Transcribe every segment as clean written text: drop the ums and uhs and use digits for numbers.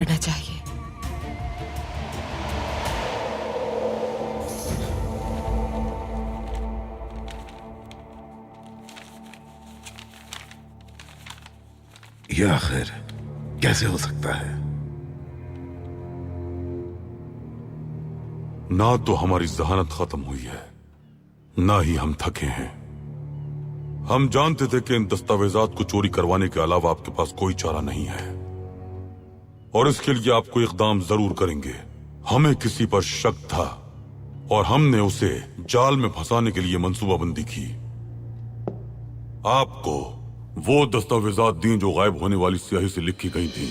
करना चाहिए। यह आखिर कैसे हो सकता है? ना तो हमारी जहानत खत्म हुई है, ना ही हम थके हैं। हम जानते थे कि इन दस्तावेजात को चोरी करवाने के अलावा आपके पास कोई चारा नहीं है, और इसके लिए आप कोई इकदाम जरूर करेंगे। हमें किसी पर शक था और हमने उसे जाल में फंसाने के लिए मंसूबाबंदी की। आपको वो दस्तावेजात दी जो गायब होने वाली स्याही से लिखी गई थी।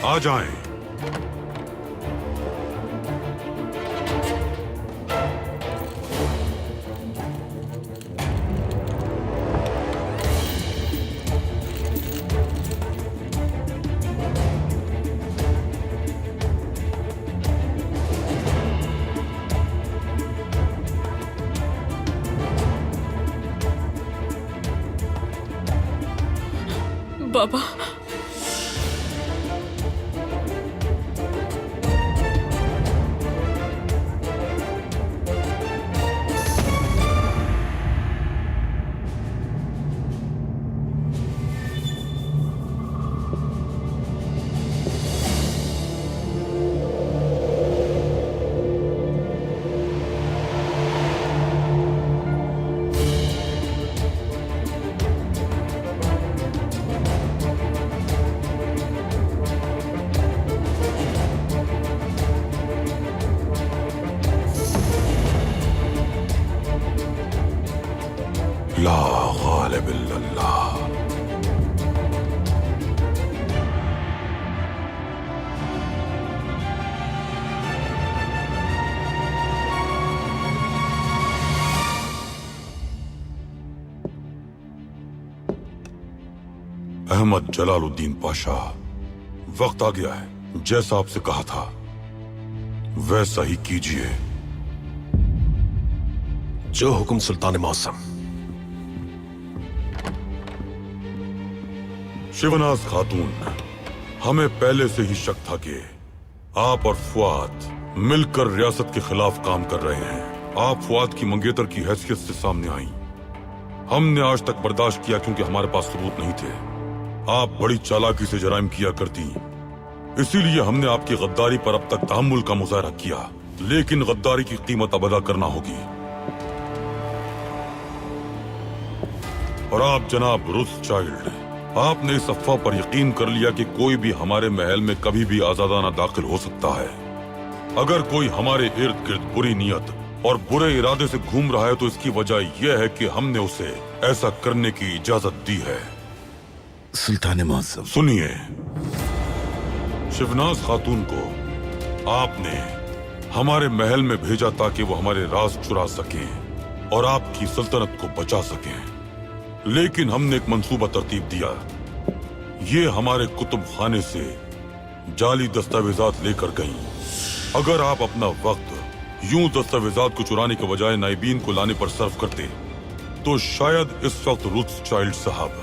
आ जाएं। बाबा, ला गालिब इल्लल्लाह। अहमद जलालुद्दीन पाशा, वक्त आ गया है। जैसा आपसे कहा था वैसा ही कीजिए। जो हुक्म सुल्तान मौसम। शिवनाज खातून, हमें पहले से ही शक था कि आप और फुआद मिलकर रियासत के खिलाफ काम कर रहे हैं। आप फुआद की मंगेतर की हैसियत से सामने आई। हमने आज तक बर्दाश्त किया क्योंकि हमारे पास सबूत नहीं थे। आप बड़ी चालाकी से जराइम किया करती, इसीलिए हमने आपकी गद्दारी पर अब तक तहम्मुल का मुजाहरा किया, लेकिन गद्दारी की कीमत अब अदा करना होगी। और आप जनाब रोथस्चाइल्ड, आपने इस अफवाह पर यकीन कर लिया कि कोई भी हमारे महल में कभी भी आजादाना दाखिल हो सकता है। अगर कोई हमारे इर्द गिर्द बुरी नियत और बुरे इरादे से घूम रहा है तो इसकी वजह यह है कि हमने उसे ऐसा करने की इजाजत दी है। सुल्तान मौसम, सुनिए, शिवनाज खातून को आपने हमारे महल में भेजा ताकि वो हमारे राज चुरा सकें और आपकी सल्तनत को बचा सकें, लेकिन हमने एक मंसूबा तरतीब दिया। ये हमारे कुतुब खाने से जाली दस्तावेजात लेकर गईं। अगर आप अपना वक्त यूं दस्तावेजात को चुराने के बजाय नाइबीन को लाने पर सर्फ करते तो शायद इस वक्त रोथस्चाइल्ड साहब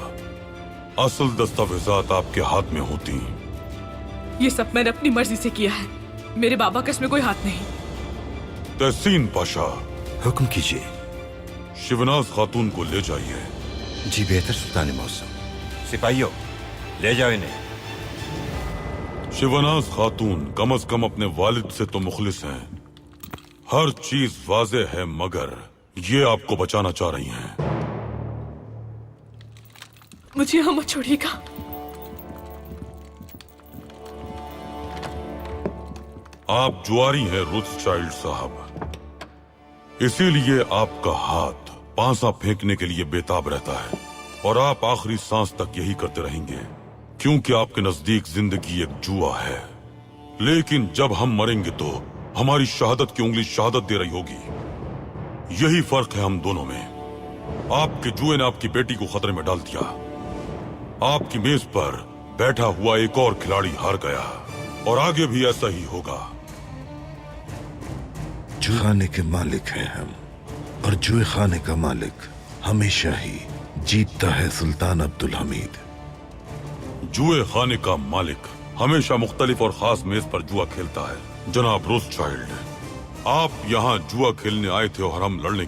असल दस्तावेजात आपके हाथ में होती। ये सब मैंने अपनी मर्जी से किया है, मेरे बाबा का इसमें कोई हाथ नहीं। तहसीन पाशा, हुक्म कीजिए। शिवनाज खातून को ले जाइए। जी बेहतर सुल्तान मौसम। सिपाहियों, ले जाओ इन्हें। शिवनाज खातून कम से कम अपने वालिद से तो मुखलिस हैं। हर चीज वाज़ेह है, मगर ये आपको बचाना चाह रही हैं। मुझे यहाँ मत छोड़िएगा। आप जुआरी हैं रोथस्चाइल्ड साहब, इसीलिए आपका हाथ पांसा फेंकने के लिए बेताब रहता है और आप आखिरी सांस तक यही करते रहेंगे, क्योंकि आपके नजदीक जिंदगी एक जुआ है। लेकिन जब हम मरेंगे तो हमारी शहादत की उंगली शहादत दे रही होगी। यही फर्क है हम दोनों में। आपके जुए ने आपकी बेटी को खतरे में डाल दिया। आपकी मेज पर बैठा हुआ एक और खिलाड़ी हार गया और आगे भी ऐसा ही होगा। जुए खाने के मालिक हैं हम, और जुए खाने का मालिक हमेशा ही जीतता है सुल्तान अब्दुल हमीद। जुए खाने का मालिक हमेशा मुख्तलिफ और खास मेज पर जुआ खेलता है। जनाब रोथशाइल्ड, आप यहाँ जुआ खेलने आए थे और हम लड़ने